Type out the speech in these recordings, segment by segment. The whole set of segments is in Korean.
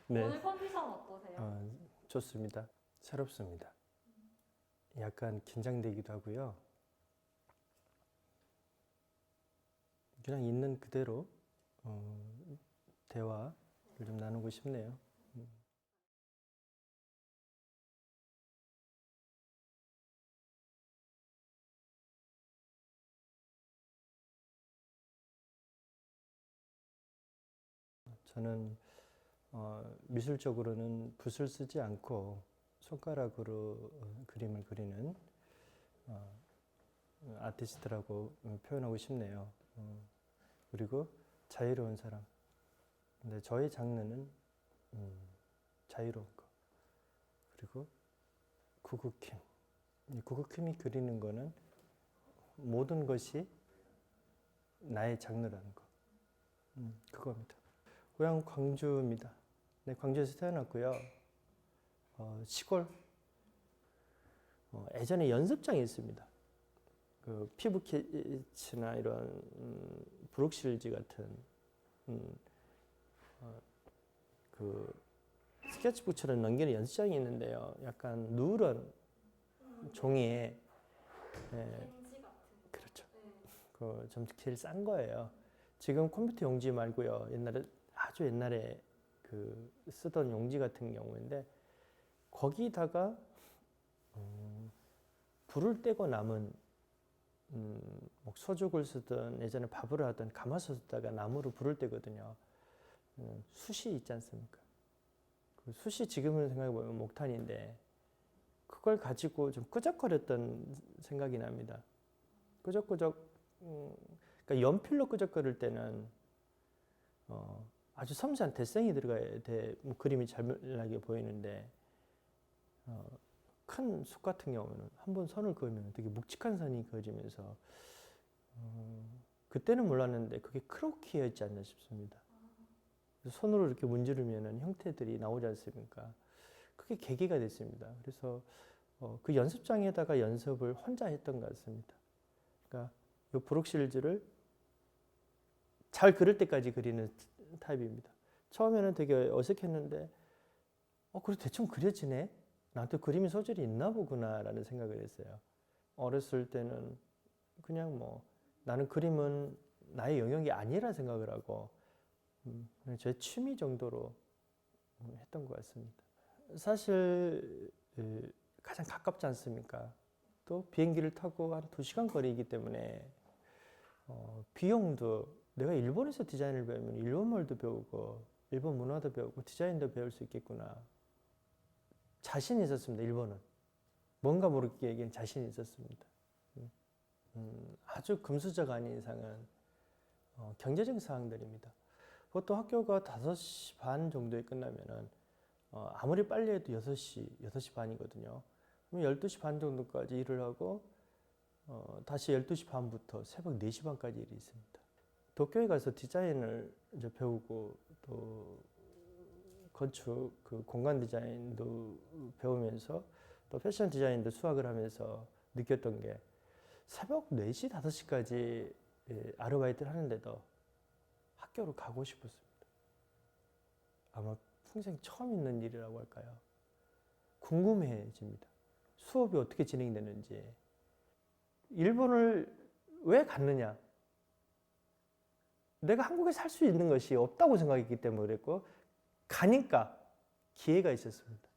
네. 오늘 컨디션 어떠세요? 좋습니다. 새롭습니다. 약간 긴장되기도 하고요. 그냥 있는 그대로 대화를 좀 나누고 싶네요. 저는 미술적으로는 붓을 쓰지 않고 손가락으로 그림을 그리는 아티스트라고 표현하고 싶네요. 그리고 자유로운 사람. 근데 저의 장르는 자유로운 거. 그리고 구극힘. 이 구극힘이 그리는 거는 모든 것이 나의 장르라는 거. 그겁니다. 고향 광주입니다. 네, 광주에서 태어났고요. 시골 예전에 연습장이 있습니다. 그 피부캐치나 이런 브룩실즈 같은 그 스케치북처럼 넘기는 연습장이 있는데요. 약간 누런 종이에 벤지 같은. 그렇죠. 네. 그 좀 제일 싼 거예요. 지금 컴퓨터 용지 말고요. 옛날에 아주 옛날에 그 쓰던 용지 같은 경우인데 거기다가 불을 떼고 남은 뭐 소죽을 쓰든 예전에 밥을 하든 가마솥 쓰다가 나무로 불을 떼거든요. 숯이 있지 않습니까? 그 숯이 지금은 생각해 보면 목탄인데 그걸 가지고 좀 끄적거렸던 생각이 납니다. 끄적끄적 그러니까 연필로 끄적거릴 때는 아주 섬세한 대생이 들어가야 돼 뭐 그림이 잘 나게 보이는데 큰 숲 같은 경우는 한번 선을 그으면 되게 묵직한 선이 그어지면서 그때는 몰랐는데 그게 크로키였지 않나 싶습니다. 손으로 이렇게 문지르면 형태들이 나오지 않습니까? 그게 계기가 됐습니다. 그래서 그 연습장에다가 연습을 혼자 했던 것 같습니다. 그러니까 이 브룩실즈를 잘 그릴 때까지 그리는 타입입니다. 처음에는 되게 어색했는데 그래 대충 그려지네? 나한테 그림의 소질이 있나 보구나라는 생각을 했어요. 어렸을 때는 그냥 뭐 나는 그림은 나의 영역이 아니라 생각을 하고 제 취미 정도로 했던 것 같습니다. 사실 가장 가깝지 않습니까? 또 비행기를 타고 한 2시간 거리이기 때문에 비용도 내가 일본에서 디자인을 배우면 일본말도 배우고 일본 문화도 배우고 디자인도 배울 수 있겠구나. 자신이 있었습니다. 일본은. 뭔가 모르게 얘기는 자신이 있었습니다. 아주 금수저가 아닌 이상은 경제적인 사항들입니다. 보통 학교가 5시 반 정도에 끝나면은 아무리 빨리 해도 6시 반이거든요. 그럼 12시 반 정도까지 일을 하고 다시 12시 반부터 새벽 4시 반까지 일이 있습니다. 도쿄에 가서 디자인을 이제 배우고 또 건축, 그 공간 디자인도 배우면서 또 패션 디자인도 수학을 하면서 느꼈던 게 새벽 4시, 5시까지 아르바이트를 하는데도 학교로 가고 싶었습니다. 아마 평생 처음 있는 일이라고 할까요? 궁금해집니다. 수업이 어떻게 진행되는지. 일본을 왜 갔느냐? 내가 한국에 살 수 있는 것이 없다고 생각했기 때문에 그랬고, 가니까 기회가 있었습니다.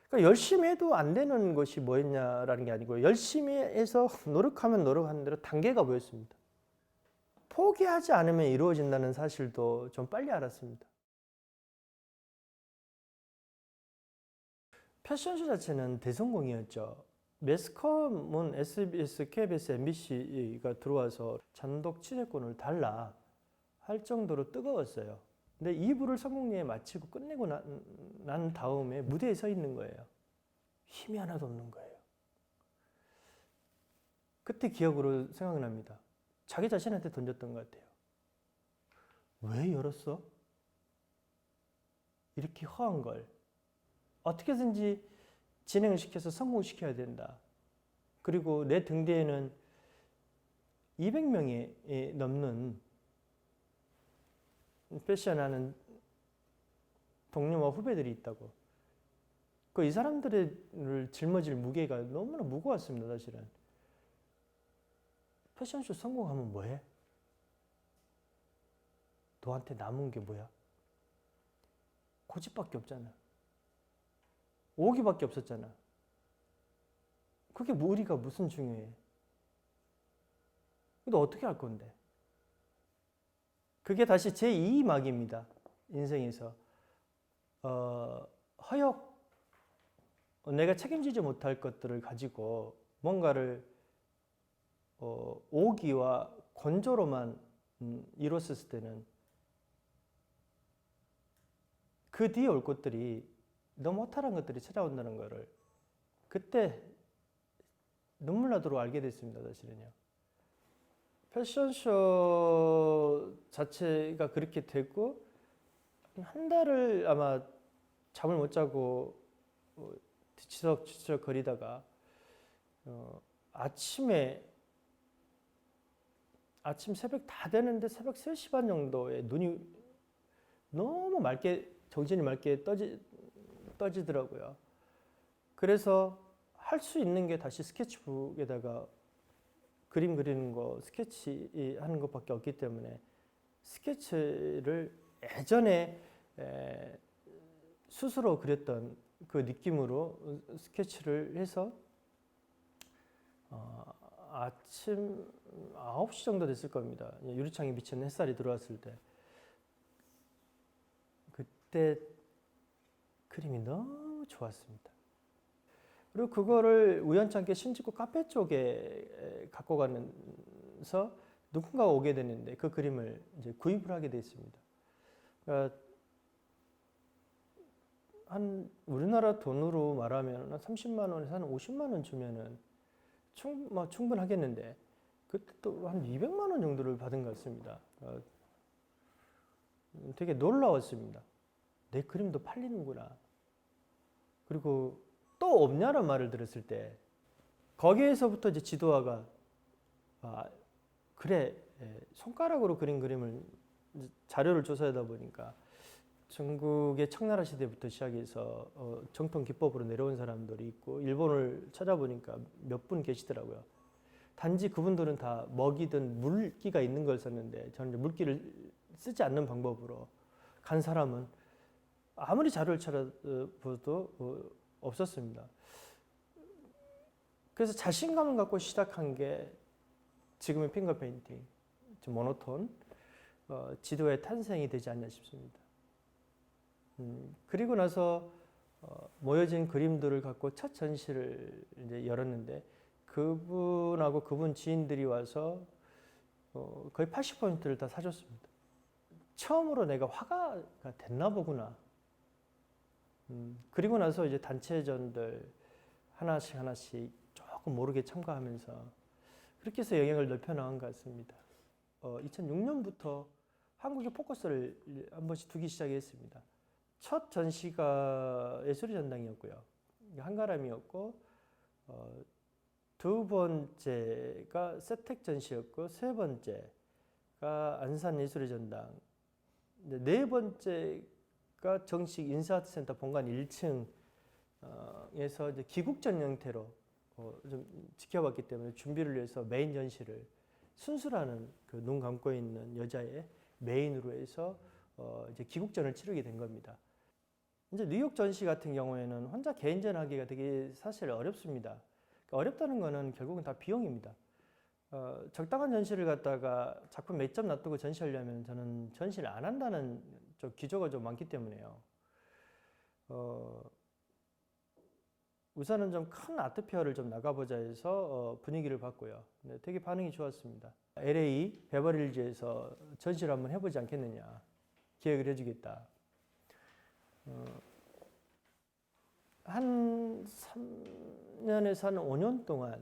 그러니까 열심히 해도 안 되는 것이 뭐였냐라는 게 아니고, 열심히 해서 노력하면 노력하는 대로 단계가 보였습니다. 포기하지 않으면 이루어진다는 사실도 좀 빨리 알았습니다. 패션쇼 자체는 대성공이었죠. 매스컴은 SBS, KBS, MBC가 들어와서 단독 취재권을 달라 할 정도로 뜨거웠어요. 근데 2부를 성공리에 마치고 끝내고 난 다음에 무대에 서 있는 거예요. 힘이 하나도 없는 거예요. 그때 기억으로 생각납니다. 자기 자신한테 던졌던 것 같아요. 왜 열었어? 이렇게 허한 걸. 어떻게든지 진행을 시켜서 성공시켜야 된다. 그리고 내 등 뒤에는 200명이 넘는 패션하는 동료와 후배들이 있다고. 그 이 사람들을 짊어질 무게가 너무나 무거웠습니다, 사실은. 패션쇼 성공하면 뭐해? 너한테 남은 게 뭐야? 고집밖에 없잖아. 오기밖에 없었잖아. 그게 우리가 무슨 중요해? 너 어떻게 할 건데? 그게 다시 제2막입니다. 인생에서. 허역, 내가 책임지지 못할 것들을 가지고 뭔가를 오기와 건조로만 이뤘을 때는 그 뒤에 올 것들이 너무 허탈한 것들이 찾아온다는 것을 그때 눈물 나도록 알게 됐습니다. 사실은요. 패션쇼 자체가 그렇게 되고 한 달을 아마 잠을 못 자고 뒤치덕 거리다가 아침 새벽 다 되는데 새벽 3시 반 정도에 눈이 너무 정신이 맑게 떠지더라고요. 그래서 할 수 있는 게 다시 스케치북에다가 그림 그리는 거, 스케치 하는 것밖에 없기 때문에 스케치를 예전에 스스로 그렸던 그 느낌으로 스케치를 해서 아침 9시 정도 됐을 겁니다. 유리창에 비치는 햇살이 들어왔을 때. 그때 그림이 너무 좋았습니다. 그리고 그거를 우연찮게 신주쿠 카페 쪽에 갖고 가면서 누군가가 오게 되는데 그 그림을 이제 구입을 하게 됐습니다. 그러니까 한 우리나라 돈으로 말하면 한 30만 원에서 한 50만 원 주면은 충분하겠는데 그때 또 한 200만 원 정도를 받은 것 같습니다. 되게 놀라웠습니다. 내 그림도 팔리는구나. 그리고 또 없냐는 말을 들었을 때 거기에서부터 이제 지도화가 그래 손가락으로 그린 그림을 자료를 조사하다 보니까 중국의 청나라 시대부터 시작해서 정통 기법으로 내려온 사람들이 있고 일본을 찾아보니까 몇 분 계시더라고요. 단지 그분들은 다 먹이든 물기가 있는 걸 썼는데 저는 물기를 쓰지 않는 방법으로 간 사람은 아무리 자료를 찾아봐도 없었습니다. 그래서 자신감을 갖고 시작한 게 지금의 핑거 페인팅, 모노톤, 지도의 탄생이 되지 않나 싶습니다. 그리고 나서 모여진 그림들을 갖고 첫 전시를 이제 열었는데 그분하고 그분 지인들이 와서 거의 80%를 다 사줬습니다. 처음으로 내가 화가가 됐나 보구나. 그리고 나서 이제 단체전들 하나씩 조금 모르게 참가하면서 그렇게 해서 영향을 넓혀 나간 것 같습니다. 2006년부터 한국에 포커스를 한 번씩 두기 시작했습니다. 첫 전시가 예술의 전당이었고요. 한가람이었고 두 번째가 세택 전시였고 세 번째가 안산 예술의 전당, 네 번째가 정식 인사아트센터 본관 1층에서 이제 기국전 형태로 좀 지켜봤기 때문에 준비를 해서 메인 전시를 순수라는 그 눈 감고 있는 여자의 메인으로 해서 이제 기국전을 치르게 된 겁니다. 이제 뉴욕 전시 같은 경우에는 혼자 개인전 하기가 되게 사실 어렵습니다. 그러니까 어렵다는 거는 결국은 다 비용입니다. 적당한 전시를 갖다가 작품 몇 점 놔두고 전시하려면 저는 전시를 안 한다는 좀 기조가 좀 많기 때문에요. 우선은 좀 큰 아트페어를 좀 나가보자 해서 분위기를 봤고요. 네, 되게 반응이 좋았습니다. LA 베버리힐즈에서 전시를 한번 해보지 않겠느냐, 기획을 해주겠다. 한 3년에서 한 5년 동안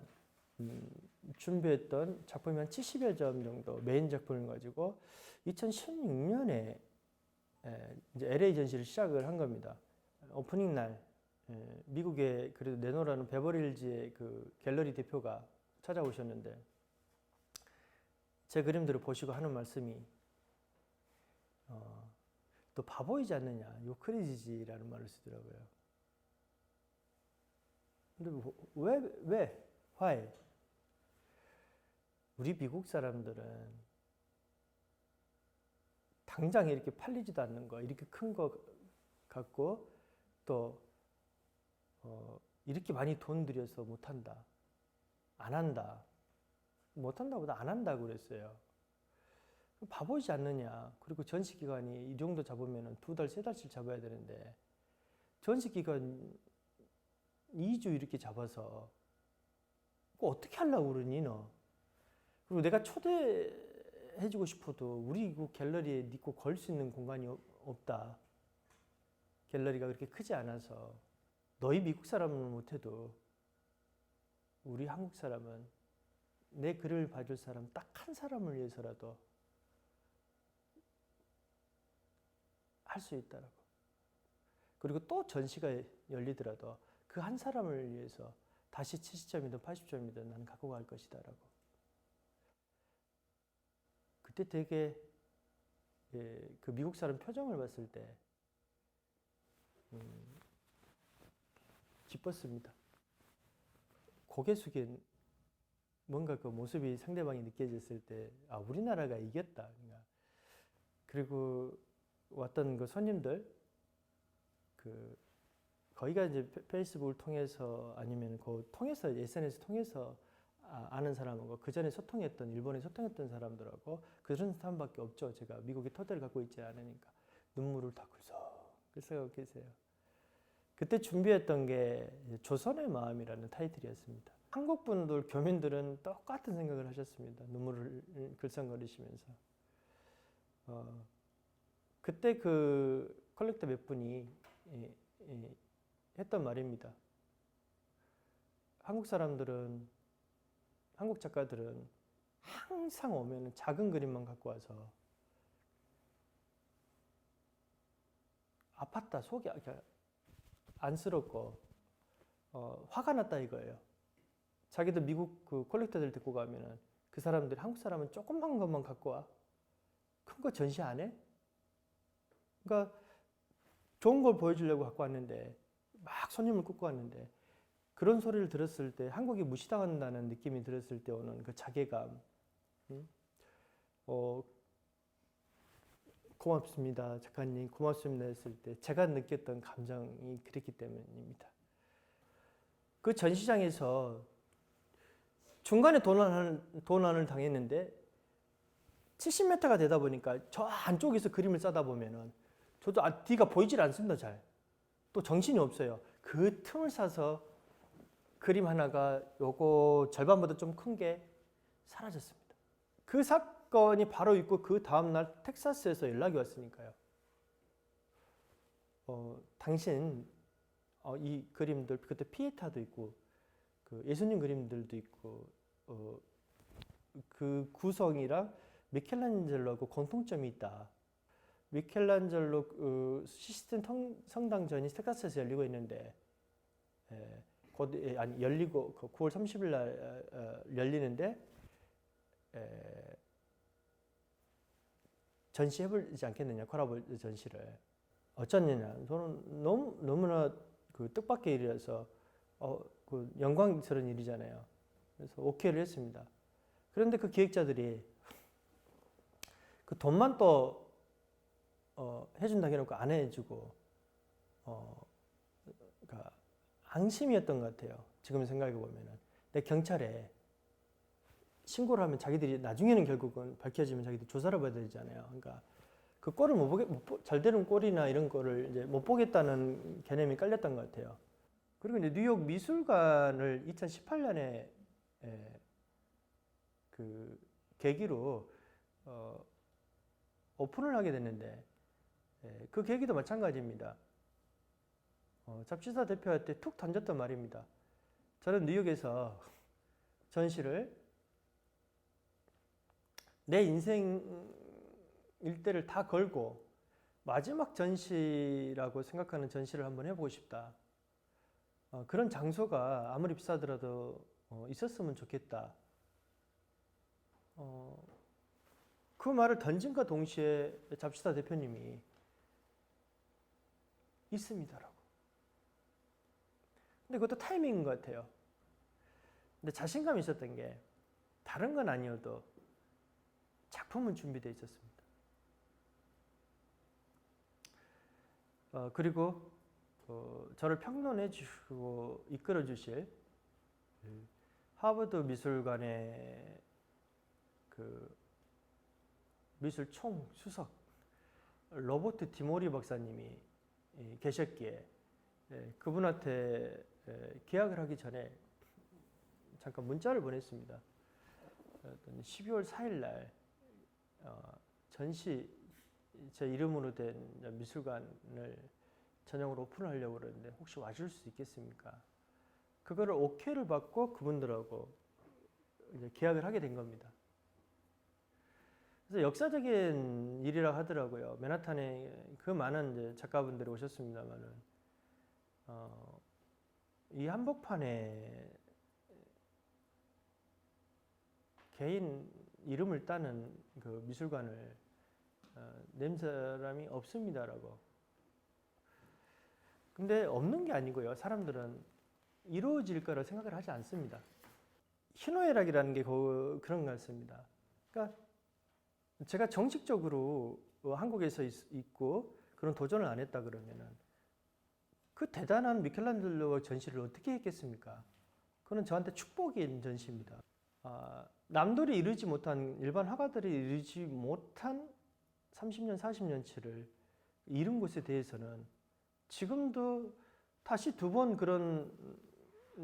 준비했던 작품이 한 70여 점 정도 메인 작품을 가지고 2016년에 이제 LA 전시를 시작을 한 겁니다. 오프닝 날 미국에 그래도 내노라는 베버리힐즈의 그 갤러리 대표가 찾아오셨는데 제 그림들을 보시고 하는 말씀이 또 바보이지 않느냐, 요크리지라는 말을 쓰더라고요. 근데 왜? why? 우리 미국 사람들은 당장 이렇게 팔리지도 않는 거, 이렇게 큰 거 갖고 또 이렇게 많이 돈 들여서 못한다, 안 한다, 못한다보다 안 한다고 그랬어요. 바보이지 않느냐. 그리고 전시 기간이 이 정도 잡으면 2달, 3달씩 잡아야 되는데 전시 기간 2주 이렇게 잡아서 그거 어떻게 하려고 그러니 너? 그리고 내가 초대해주고 싶어도 우리 그 갤러리에 네 거 걸 수 있는 공간이 없다. 갤러리가 그렇게 크지 않아서 너희 미국 사람은 못해도 우리 한국 사람은 내 글을 봐줄 사람 딱 한 사람을 위해서라도 할 수 있다라고. 그리고 또 전시가 열리더라도 그 한 사람을 위해서 다시 70점이든 80점이든 나는 갖고 갈 것이다라고. 그때 되게 그 미국 사람 표정을 봤을 때 기뻤습니다. 고개 숙인 뭔가 그 모습이 상대방이 느껴졌을 때, 아, 우리나라가 이겼다. 그리고 왔던 그 손님들, 거기가 이제 페이스북을 통해서 아니면 통해서 SNS 통해서 아는 사람하고 그 전에 일본에 소통했던 사람들하고 그런 사람밖에 없죠. 제가 미국에 토대를 갖고 있지 않으니까 눈물을 다 글썽글썽 계세요. 그때 준비했던 게 조선의 마음이라는 타이틀이었습니다. 한국 분들, 교민들은 똑같은 생각을 하셨습니다. 눈물을 글썽거리시면서. 그때 그 컬렉터 몇 분이 했던 말입니다. 한국 작가들은 항상 오면 작은 그림만 갖고 와서 아팠다, 속이 안쓰럽고 화가 났다 이거예요. 자기도 미국 그 컬렉터들 데리고 가면은 그 사람들이, 한국 사람은 조그만 것만 갖고 와. 큰 거 전시 안 해? 그러니까 좋은 걸 보여주려고 갖고 왔는데 막 손님을 끌고 왔는데 그런 소리를 들었을 때 한국이 무시당한다는 느낌이 들었을 때 오는 그 자괴감, 고맙습니다 작가님, 고맙습니다 했을 때 제가 느꼈던 감정이 그랬기 때문입니다. 그 전시장에서 중간에 도난을 당했는데 70m가 되다 보니까 저 안쪽에서 그림을 싸다 보면은 저도 뒤가 보이질 않습니다. 잘. 또 정신이 없어요. 그 틈을 사서 그림 하나가 요거 절반보다 좀 큰 게 사라졌습니다. 그 사건이 바로 있고 그 다음날 텍사스에서 연락이 왔으니까요. 당신 이 그림들, 그때 피에타도 있고 그 예수님 그림들도 있고 그 구성이랑 미켈란젤로하고 공통점이 있다. 미켈란젤로 시스템 성당전이 텍사스에서 열리고 있는데 곧 열리고 9월 30일 날 열리는데 전시해보지 않겠느냐, 콜라보 전시를. 어쩌느냐, 저는 너무나 그 뜻밖의 일이라서 그 영광스러운 일이잖아요. 그래서 오케이를 했습니다. 그런데 그 기획자들이 그 돈만 또 해준다고 해놓고 안 해주고 그러니까 앙심이었던 것 같아요. 지금 생각해 보면은. 근데 경찰에 신고를 하면 자기들이 나중에는 결국은 밝혀지면 자기들 조사를 받아야 되잖아요. 그러니까 그 꼴을 잘 되는 꼴이나 이런 거를 이제 못 보겠다는 개념이 깔렸던 것 같아요. 그리고 이제 뉴욕 미술관을 2018년에 그 계기로 오픈을 하게 됐는데 그 계기도 마찬가지입니다. 잡지사 대표할 때 툭 던졌던 말입니다. 저는 뉴욕에서 전시를 내 인생 일대를 다 걸고 마지막 전시라고 생각하는 전시를 한번 해보고 싶다. 그런 장소가 아무리 비싸더라도 있었으면 좋겠다. 그 말을 던진과 동시에 잡지사 대표님이 있습니다라고. 근데 그것도 타이밍인 것 같아요. 근데 자신감이 있었던 게 다른 건 아니어도 작품은 준비되어 있었습니다. 그리고 저를 평론해 주시고 이끌어 주실 하버드 미술관의 그 미술 총 수석 로버트 디모리 박사님이 계셨기에 그분한테 계약을 하기 전에 잠깐 문자를 보냈습니다. 12월 4일 날 전시 제 이름으로 된 미술관을 전용으로 오픈하려고 그러는데 혹시 와줄 수 있겠습니까? 그거를 오케이를 받고 그분들하고 이제 계약을 하게 된 겁니다. 그래서 역사적인 일이라 하더라고요. 맨하탄에 그 많은 이제 작가분들이 오셨습니다만은 이 한복판에 개인 이름을 따는 그 미술관을 낸 사람이 없습니다라고. 근데 없는 게 아니고요. 사람들은 이루어질 거라 생각을 하지 않습니다. 희노애락이라는 게 그런 것 같습니다. 그러니까 제가 정식적으로 한국에서 있고 그런 도전을 안 했다 그러면은 그 대단한 미켈란젤로 전시를 어떻게 했겠습니까? 그건 저한테 축복인 전시입니다. 남들이 이루지 못한, 일반 화가들이 이루지 못한 30년, 40년치를 이룬 것에 대해서는 지금도 다시 두 번 그런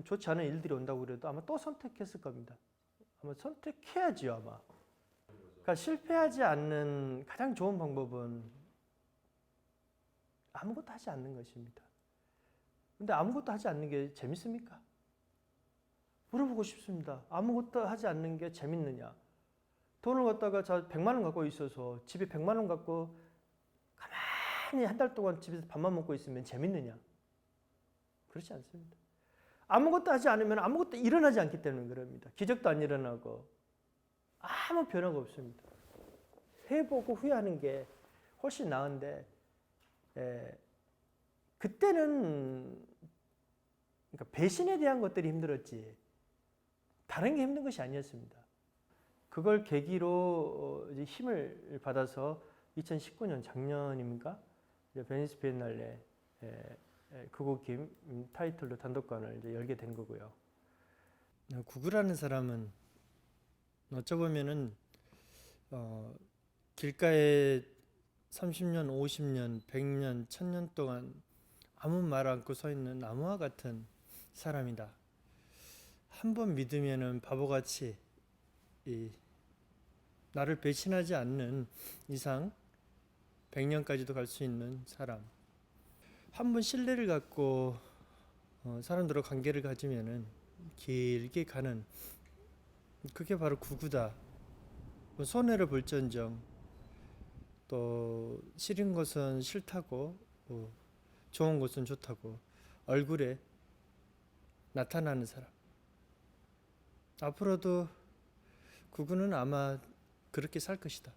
좋지 않은 일들이 온다고 그래도 아마 또 선택했을 겁니다. 아마 선택해야지요, 아마. 그러니까 실패하지 않는 가장 좋은 방법은 아무것도 하지 않는 것입니다. 근데 아무것도 하지 않는 게 재밌습니까? 물어보고 싶습니다. 아무것도 하지 않는 게 재밌느냐? 돈을 갖다가 100만 원 갖고 있어서 집에 100만 원 갖고 가만히 한 달 동안 집에서 밥만 먹고 있으면 재밌느냐? 그렇지 않습니다. 아무것도 하지 않으면 아무것도 일어나지 않기 때문에 그럽니다. 기적도 안 일어나고 아무 변화가 없습니다. 해보고 후회하는 게 훨씬 나은데 그때는 그러니까 배신에 대한 것들이 힘들었지 다른 게 힘든 것이 아니었습니다. 그걸 계기로 이제 힘을 받아서 2019년 작년입니까? 베니스 비엔날레 그곡김 타이틀로 단독관을 이제 열게 된 거고요. 구구라는 사람은 어쩌보면은 길가에 30년, 50년, 100년, 1000년 동안 아무 말 않고 서 있는 나무와 같은 사람이다. 한 번 믿으면은 바보같이 나를 배신하지 않는 이상 100년까지도 갈 수 있는 사람. 한 번 신뢰를 갖고 사람들과 관계를 가지면은 길게 가는 그게 바로 구구다. 손해를 볼지언정 또 싫은 것은 싫다고 좋은 것은 좋다고 얼굴에 나타나는 사람. 앞으로도 구구는 아마 그렇게 살 것이다.